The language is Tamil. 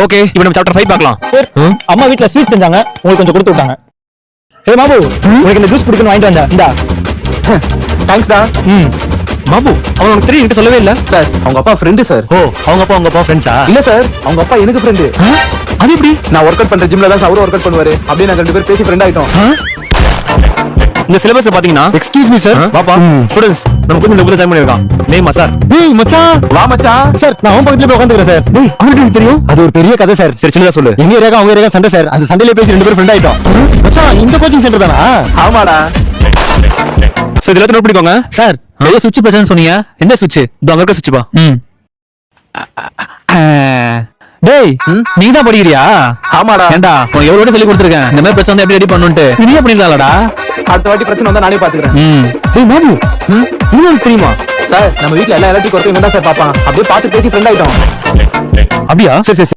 ஓகே இப்போ நம்ம சாப்டர் 5 பார்க்கலாம். அம்மா வீட்ல ஸ்வீட் செஞ்சாங்க, உங்களுக்கு கொஞ்சம் கொடுத்து விட்டாங்க. ஏய் மாபு, உனக்கு இந்த ஜூஸ் பிடிக்குன்னு வாங்கிட்டு வந்தேன். இந்தா. தேங்க்ஸ் டா. பாபு அவன் உனக்கு தெரியும் என்கிட்ட சொல்லவே இல்ல. சார் அவங்க அப்பா ஃப்ரெண்டு சார். ஓ அவங்க அப்பா ஃப்ரெண்ட்ஸா? இல்ல சார், அவங்க அப்பா எனக்கு ஃப்ரெண்டு. அது எப்படி? நான் ஒர்க் அவுட் பண்ற ஜிம்ல தான் சார் அவரும் ஒர்க் அவுட் பண்ணுவாரு. அப்படியே நாங்க 2 பேரும் பேசி ஃப்ரெண்ட் ஆயிட்டோம். இந்த சிலபஸ்ல பாத்தீங்கன்னா எக்ஸ்கியூஸ் மீ சார். பாப்பா ஸ்டூடண்ட்ஸ் நம்ம கொஞ்சம் டபுள் டைம் பண்ணிருக்கான். நேமா சார்? டேய் மச்சான், வா மச்சான். சார் நான் அவன் பக்கத்துல போய் உட்கார்ந்துக்கிறேன் சார். டேய் அவனுக்கு எனக்கு தெரியும். அது ஒரு பெரிய கதை சார். சரி சின்னதா சொல்லு. எங்க ஏரியா அவங்க ஏரியா சண்டை சார். அந்த சண்டையில பேசி 2 பேரும் ஃப்ரெண்ட் ஆயிட்டோம். மச்சான் இந்த கோச்சிங் சென்டர் தானா? ஆமாடா. சோ இதெல்லாம் நோட் பண்ணிக்கோங்க சார். ஏதோ சுவிட்ச் பிரச்சனை சொன்னீங்க. எந்த சுவிட்ச்? இதோ அங்க இருக்க சுவிட்ச் பா. டேய் நீ தான் படிக்கிறியா? ஆமாடா. ஏண்டா உன் எவ்வளவு சொல்லி கொடுத்துருக்கேன் இந்த மாதிரி பிரச்சனை வந்து எப்படி ரெடி பண்ணுன்ட்டு. நீயே பண்ணிடலாம்டா. அடுத்த வாட்டி பிரச்சனை வந்தா நானே பாத்துக்கிறேன். டேய் மாமு இன்னும் தெரியுமா சார் நம்ம வீட்ல எல்லா எலக்ட்ரிக் ஒர்க்கும் இவன் தான் சார் பாப்பான். அப்படியே பார்த்து பேசி ஃப்ரெண்ட் ஆயிட்டோம். அப்படியா? சரி சரி